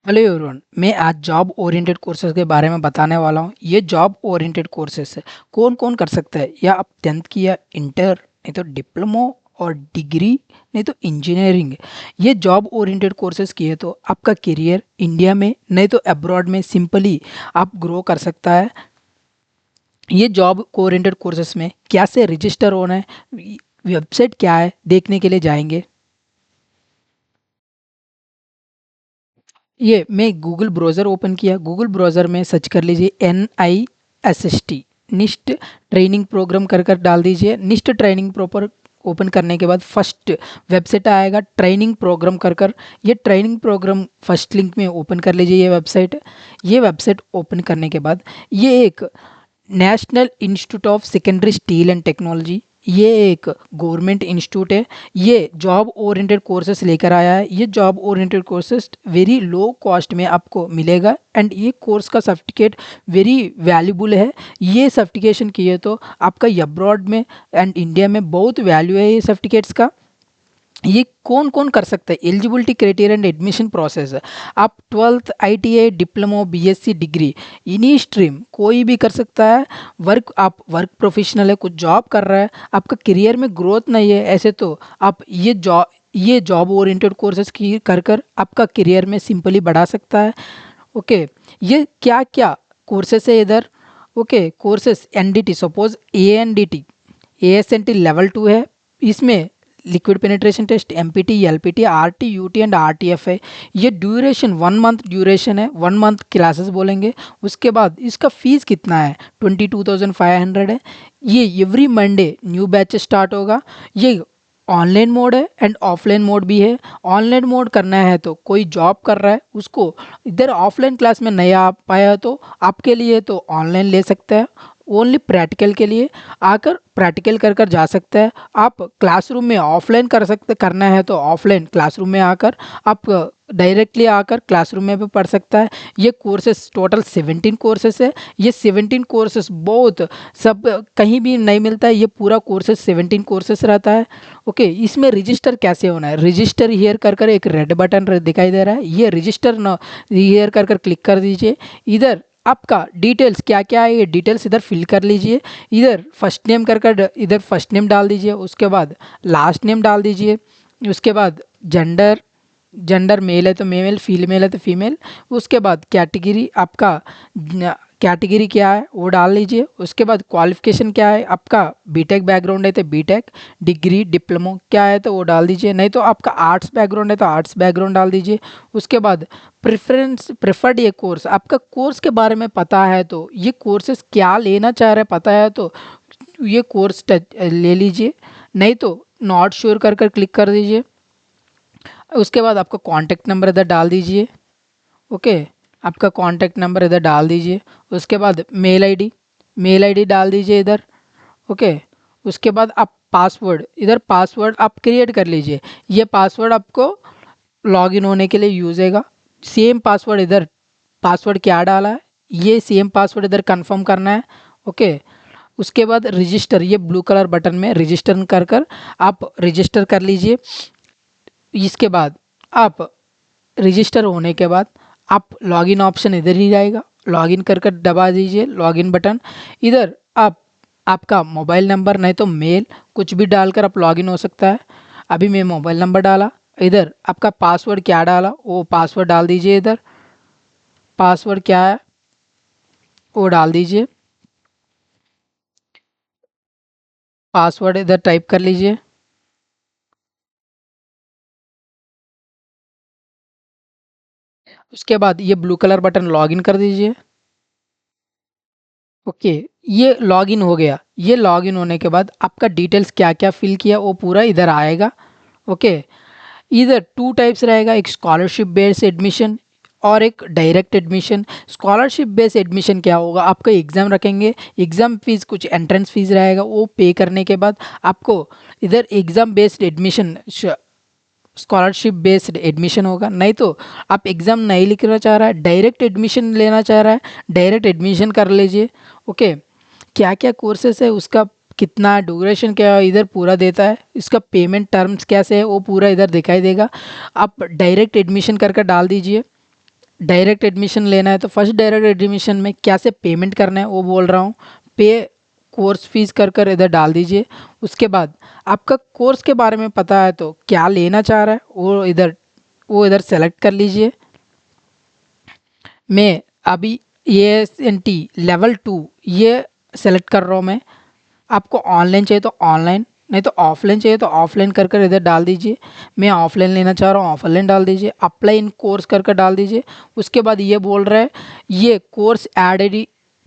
Hello everyone. मैं आज job oriented courses के बारे में बताने वाला हूँ। ये जॉब ओरिएंटेड कोर्सेज है, कौन कौन कर सकता है। या आप 10th की या इंटर, नहीं तो डिप्लोमो और डिग्री, नहीं तो इंजीनियरिंग। ये जॉब ओरिएंटेड कोर्सेज किए तो आपका करियर इंडिया में नहीं तो अब्रॉड में सिंपली आप ग्रो कर सकता है। ये जॉब ओरिएंटेड कोर्सेज में कैसे रजिस्टर होना है, वेबसाइट क्या है, देखने के लिए जाएंगे। ये मैं गूगल ब्राउज़र ओपन किया। गूगल ब्राउज़र में सर्च कर लीजिए NIST, निस्ट ट्रेनिंग प्रोग्राम कर कर डाल दीजिए। निस्ट ट्रेनिंग प्रॉपर ओपन करने के बाद फर्स्ट वेबसाइट आएगा ट्रेनिंग प्रोग्राम कर कर। ये ट्रेनिंग प्रोग्राम फर्स्ट लिंक में ओपन कर लीजिए। ये वेबसाइट ओपन करने के बाद ये एक national institute of secondary steel and technology, ये एक गवर्नमेंट इंस्टीट्यूट है। ये जॉब ओरिएंटेड कोर्सेस लेकर आया है। ये job oriented courses very low cost में आपको मिलेगा एंड ये कोर्स का सर्टिफिकेट वेरी वैल्यूबल है। ये सर्टिफिकेशन किए तो आपका अब्रॉड में एंड इंडिया में बहुत वैल्यू है ये सर्टिफिकेट्स का। ये कौन कौन कर सकता है, eligibility criteria and admission process है। आप 12th ITI diploma BSc degree इन्हीं स्ट्रीम कोई भी कर सकता है। आप वर्क प्रोफेशनल है, कुछ जॉब कर रहा है, आपका करियर में ग्रोथ नहीं है, ऐसे तो आप ये जॉब ओरिएंटेड कोर्सेज की कर कर आपका करियर में सिंपली बढ़ा सकता है। ओके, ये क्या क्या कोर्सेस है इधर। Okay, courses NDT, suppose ANDT ASNT level 2 है। इसमें liquid penetration test, MPT, LPT, RT, UT and RTF है। ये ड्यूरेशन 1 मंथ ड्यूरेशन है, 1 मंथ क्लासेस बोलेंगे। उसके बाद इसका फीस कितना है, 22,500 है। ये every Monday new batch start होगा। ये ऑनलाइन मोड है एंड ऑफलाइन मोड भी है। ऑनलाइन मोड करना है तो कोई जॉब कर रहा है, उसको इधर ऑफलाइन क्लास में नहीं आ पाया तो आपके लिए तो ऑनलाइन ले सकता है। ओनली प्रैक्टिकल के लिए आकर प्रैक्टिकल कर कर जा सकता है। आप क्लासरूम में ऑफलाइन कर सकते, करना है तो ऑफलाइन क्लासरूम में आकर आप डायरेक्टली आकर क्लासरूम में भी पढ़ सकता है। ये कोर्सेस टोटल 17 कोर्सेस है। ये 17 कोर्सेस बहुत सब कहीं भी नहीं मिलता है। ये पूरा कोर्सेस 17 कोर्सेस रहता है। ओके, इसमें रजिस्टर कैसे होना है, रजिस्टर हियर कर कर एक रेड बटन दिखाई दे रहा है, ये रजिस्टर न हियर कर कर क्लिक कर दीजिए। इधर आपका डिटेल्स क्या क्या है, ये डिटेल्स इधर फिल कर लीजिए। इधर फर्स्ट नेम कर कर इधर फर्स्ट नेम डाल दीजिए, उसके बाद लास्ट नेम डाल दीजिए। उसके बाद जेंडर, जेंडर मेल है तो मेल, फीमेल है तो फीमेल। उसके बाद कैटेगरी, आपका कैटेगरी क्या है वो डाल लीजिए। उसके बाद क्वालिफिकेशन क्या है, आपका बीटेक बैकग्राउंड है तो बीटेक, डिग्री डिप्लोमो क्या है तो वो डाल दीजिए। नहीं तो आपका आर्ट्स बैकग्राउंड है तो आर्ट्स बैकग्राउंड डाल दीजिए। उसके बाद प्रेफर्ड ये कोर्स, आपका कोर्स के बारे में पता है तो ये कोर्सेस क्या लेना चाह रहे पता है तो ये कोर्स ले लीजिए। नहीं तो नॉट श्योर कर कर क्लिक कर दीजिए। उसके बाद आपका कॉन्टैक्ट नंबर इधर डाल दीजिए। ओके, आपका कॉन्टैक्ट नंबर इधर डाल दीजिए। उसके बाद मेल आईडी डाल दीजिए इधर। ओके, उसके बाद आप पासवर्ड, इधर पासवर्ड आप क्रिएट कर लीजिए। ये पासवर्ड आपको लॉगिन होने के लिए यूज होगा। सेम पासवर्ड इधर, पासवर्ड क्या डाला है ये सेम पासवर्ड इधर कंफर्म करना है। ओके, उसके बाद रजिस्टर, ये ब्लू कलर बटन में रजिस्टर कर कर आप रजिस्टर कर लीजिए। इसके बाद आप रजिस्टर होने के बाद आप लॉगिन ऑप्शन इधर ही जाएगा, लॉगिन कर कर दबा दीजिए लॉगिन बटन। इधर आप आपका मोबाइल नंबर नहीं तो मेल कुछ भी डालकर आप लॉगिन हो सकता है। अभी मैं मोबाइल नंबर डाला। इधर आपका पासवर्ड क्या डाला वो पासवर्ड डाल दीजिए। इधर पासवर्ड क्या है वो डाल दीजिए। पासवर्ड इधर टाइप कर लीजिए। उसके बाद ये ब्लू कलर बटन लॉगिन कर दीजिए। ओके, ये लॉगिन हो गया। ये लॉगिन होने के बाद आपका डिटेल्स क्या क्या फिल किया वो पूरा इधर आएगा। ओके, इधर 2 टाइप्स रहेगा, एक स्कॉलरशिप बेस्ड एडमिशन और एक direct admission. Scholarship based admission क्या होगा, आपका एग्ज़ाम रखेंगे, एग्ज़ाम फीस कुछ एंट्रेंस फीस रहेगा, वो पे करने के बाद आपको इधर exam based admission, scholarship based admission होगा। नहीं तो आप एग्ज़ाम नहीं लिखना चाह रहा है, डायरेक्ट एडमिशन लेना चाह रहा है, डायरेक्ट एडमिशन कर लीजिए। ओके, क्या क्या कोर्सेस है, उसका कितना ड्यूरेशन क्या है इधर पूरा देता है, इसका पेमेंट टर्म्स कैसे है वो पूरा इधर दिखाई देगा। आप डायरेक्ट एडमिशन कर कर डाल दीजिए। डायरेक्ट एडमिशन लेना है तो फर्स्ट डायरेक्ट एडमिशन में कैसे पेमेंट करना है वो बोल रहा हूँ। पे कोर्स फीस कर कर इधर डाल दीजिए। उसके बाद आपका कोर्स के बारे में पता है तो क्या लेना चाह रहा है वो इधर सेलेक्ट कर लीजिए। मैं अभी ASNT लेवल 2 ये सेलेक्ट कर रहा हूँ मैं। आपको ऑनलाइन चाहिए तो ऑनलाइन, नहीं तो ऑफलाइन चाहिए तो ऑफलाइन कर कर इधर डाल दीजिए। मैं ऑफलाइन लेना चाह रहा हूँ, ऑफलाइन डाल दीजिए। अप्लाई इन कोर्स कर कर डाल दीजिए। उसके बाद ये बोल रहा है ये course added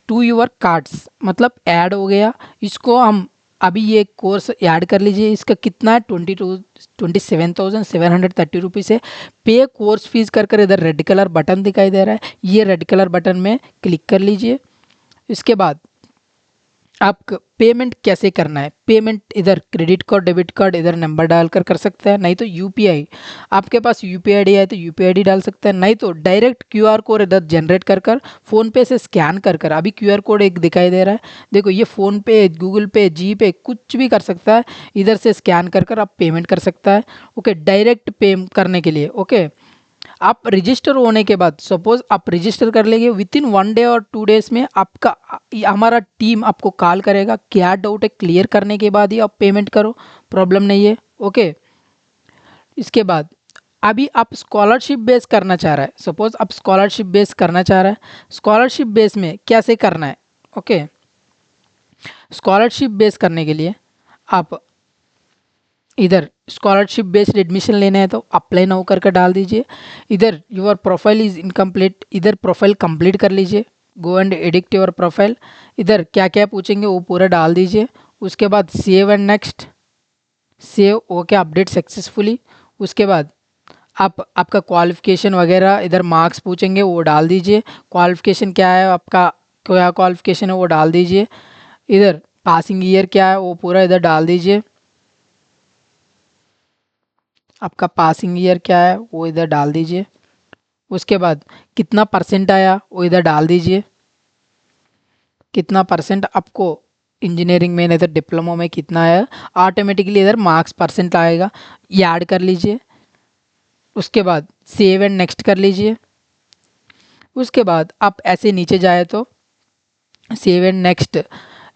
to your cards, मतलब ऐड हो गया। इसको हम अभी ये कोर्स ऐड कर लीजिए। इसका कितना है 27,730 है। पे कोर्स फीस कर कर इधर रेड कलर बटन दिखाई दे रहा है, ये रेड कलर बटन में क्लिक कर लीजिए। इसके बाद आप पेमेंट कैसे करना है, पेमेंट इधर क्रेडिट कार्ड डेबिट कार्ड इधर नंबर डालकर कर सकते हैं, नहीं तो यूपीआई, आपके पास यूपीआई आईडी है तो यूपीआई आईडी डाल सकते हैं, नहीं तो डायरेक्ट क्यूआर कोड इधर जनरेट कर कर फ़ोन पे से स्कैन कर कर। अभी क्यूआर कोड एक दिखाई दे रहा है, देखो ये फ़ोन पे, गूगल पे, जी पे कुछ भी कर सकता है, इधर से स्कैन कर कर आप पेमेंट कर सकता है। ओके, डायरेक्ट पे करने के लिए ओके। आप रजिस्टर होने के बाद सपोज आप रजिस्टर कर लेंगे, विद इन 1 डे और 2 डेज में आपका हमारा टीम आपको कॉल करेगा। क्या डाउट है क्लियर करने के बाद ही आप पेमेंट करो, प्रॉब्लम नहीं है ओके। इसके बाद अभी आप स्कॉलरशिप बेस करना चाह रहा है, सपोज आप स्कॉलरशिप बेस करना चाह रहा है, स्कॉलरशिप बेस में कैसे करना है ओके। स्कॉलरशिप बेस करने के लिए आप इधर स्कॉलरशिप बेस्ड एडमिशन लेना है तो अप्लाई नाउ करके डाल दीजिए। इधर योर प्रोफाइल इज़ इनकम्प्लीट, इधर प्रोफाइल कंप्लीट कर लीजिए। Go and edit your profile, इधर क्या क्या पूछेंगे वो पूरा डाल दीजिए। उसके बाद save and next, save okay update successfully. उसके बाद आप आपका क्वालिफ़िकेशन वगैरह इधर मार्क्स पूछेंगे वो डाल दीजिए। क्वालिफ़िकेशन क्या है आपका, क्या क्वालिफ़िकेशन है वो डाल दीजिए। इधर पासिंग ईयर क्या है वो पूरा इधर डाल दीजिए। आपका पासिंग ईयर क्या है वो इधर डाल दीजिए। उसके बाद कितना परसेंट आया वो इधर डाल दीजिए। कितना परसेंट आपको इंजीनियरिंग में नहीं तो डिप्लोमा में कितना आया, ऑटोमेटिकली इधर मार्क्स परसेंट आएगा, ये ऐड कर लीजिए। उसके बाद सेव एंड नेक्स्ट कर लीजिए। उसके बाद आप ऐसे नीचे जाए तो save and next,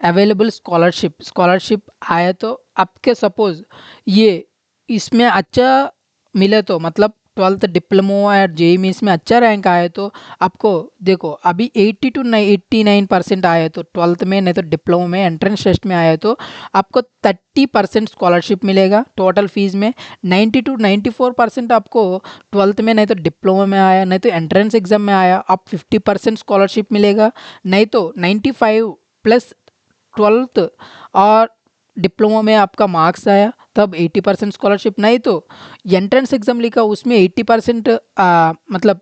available scholarship, scholarship आया तो आपके सपोज ये इसमें अच्छा मिले तो मतलब 12th डिप्लोमा और जेई में इसमें अच्छा रैंक आया तो आपको देखो अभी 80 to 89% आया तो 12th में, नहीं तो डिप्लोमा में एंट्रेंस टेस्ट में आया तो आपको 30% स्कॉलरशिप मिलेगा टोटल फीस में। 90 to 94% आपको 12th में, नहीं तो डिप्लोमा में आया, नहीं तो एंट्रेंस एग्जाम में आया, आप 50% स्कॉलरशिप मिलेगा। नहीं तो 95 प्लस 12th और डिप्लोमा में आपका मार्क्स आया तब 80% स्कॉलरशिप, नहीं तो एंट्रेंस एग्जाम लिखा उसमें 80% मतलब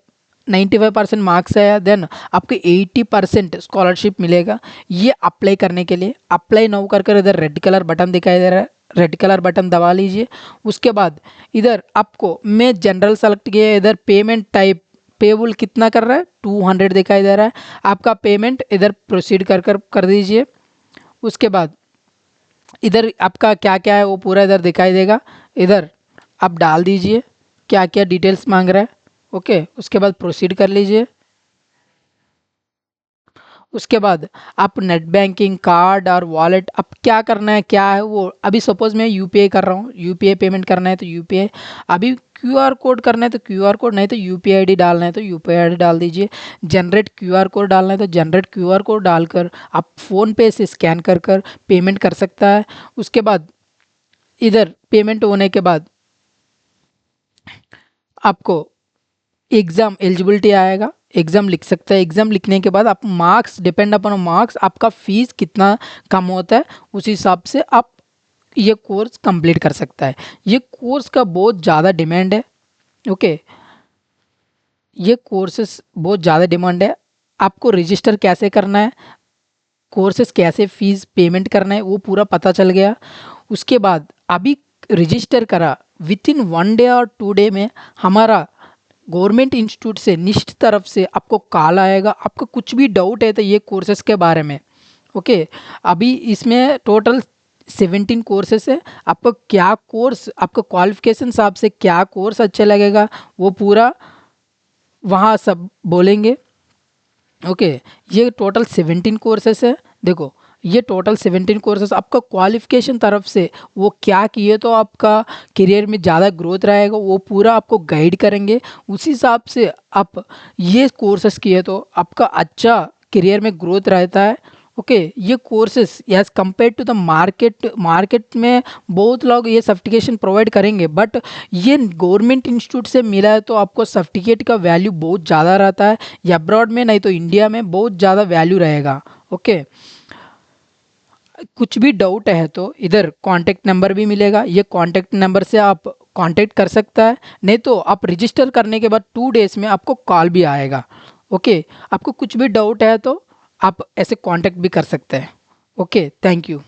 95% मार्क्स आया देन आपको 80% स्कॉलरशिप मिलेगा। ये अप्लाई करने के लिए अप्लाई नाउ कर कर इधर रेड कलर बटन दिखाई दे रहा है, रेड कलर बटन दबा लीजिए। उसके बाद इधर आपको मैं जनरल सेलेक्ट किया, इधर पेमेंट टाइप पेबल कितना कर रहा है 200 दिखाई दे रहा है, आपका पेमेंट इधर प्रोसीड कर दीजिए। उसके बाद इधर आपका क्या क्या है वो पूरा इधर दिखाई देगा, इधर आप डाल दीजिए क्या क्या डिटेल्स मांग रहा है ओके। उसके बाद प्रोसीड कर लीजिए। उसके बाद आप नेट बैंकिंग कार्ड और वॉलेट अब क्या करना है क्या है वो, अभी सपोज मैं यूपीआई कर रहा हूँ, यूपीआई पेमेंट करना है तो यूपीआई, अभी क्यूआर कोड करना है तो क्यूआर कोड, नहीं तो यूपीआई आईडी डालना है तो यूपीआई आईडी डाल दीजिए। जनरेट क्यूआर कोड डालना है तो जनरेट क्यूआर कोड डालकर आप फ़ोन पे से स्कैन कर कर पेमेंट कर सकता है। उसके बाद इधर पेमेंट होने के बाद आपको एग्ज़ाम एलिजिबिलिटी आएगा, एग्ज़ाम लिख सकते हैं। एग्ज़ाम लिखने के बाद आप मार्क्स, डिपेंड अपॉन मार्क्स आपका फ़ीस कितना कम होता है उस हिसाब से आप ये कोर्स कंप्लीट कर सकता है। ये कोर्स का बहुत ज़्यादा डिमांड है ओके, ये कोर्सेस बहुत ज़्यादा डिमांड है। आपको रजिस्टर कैसे करना है, कोर्सेस कैसे फ़ीस पेमेंट करना है वो पूरा पता चल गया। उसके बाद अभी रजिस्टर करा, विद इन 1 डे और 2 डे में हमारा गवर्नमेंट इंस्टीट्यूट से निश्चित तरफ से आपको कॉल आएगा। आपको कुछ भी डाउट है तो ये कोर्सेज के बारे में ओके। अभी इसमें टोटल 17 कोर्सेस है, आपको क्या कोर्स, आपको क्वालिफिकेशन हिसाब से क्या कोर्स अच्छा लगेगा वो पूरा वहाँ सब बोलेंगे। ओके, ये टोटल 17 कोर्सेस है। देखो, ये टोटल 17 कोर्सेस आपका क्वालिफिकेशन तरफ से वो क्या किए तो आपका करियर में ज़्यादा ग्रोथ रहेगा, वो पूरा आपको गाइड करेंगे। उसी हिसाब से आप ये कोर्सेस किए तो आपका अच्छा करियर में ग्रोथ रहता है। ओके, ये courses as compare to the market में बहुत लोग ये सर्टिफिकेशन प्रोवाइड करेंगे, बट ये गवर्नमेंट इंस्टीट्यूट से मिला है तो आपको सर्टिफिकेट का वैल्यू बहुत ज़्यादा रहता है। ये अब्रॉड में नहीं तो इंडिया में बहुत ज़्यादा वैल्यू रहेगा। ओके, कुछ भी डाउट है तो इधर कॉन्टैक्ट नंबर भी मिलेगा, ये कॉन्टैक्ट नंबर से आप कॉन्टैक्ट कर सकता है। नहीं तो आप रजिस्टर करने के बाद 2 डेज में आपको कॉल भी आएगा। ओके, आपको कुछ भी डाउट है तो आप ऐसे कॉन्टैक्ट भी कर सकते हैं। Okay, thank you.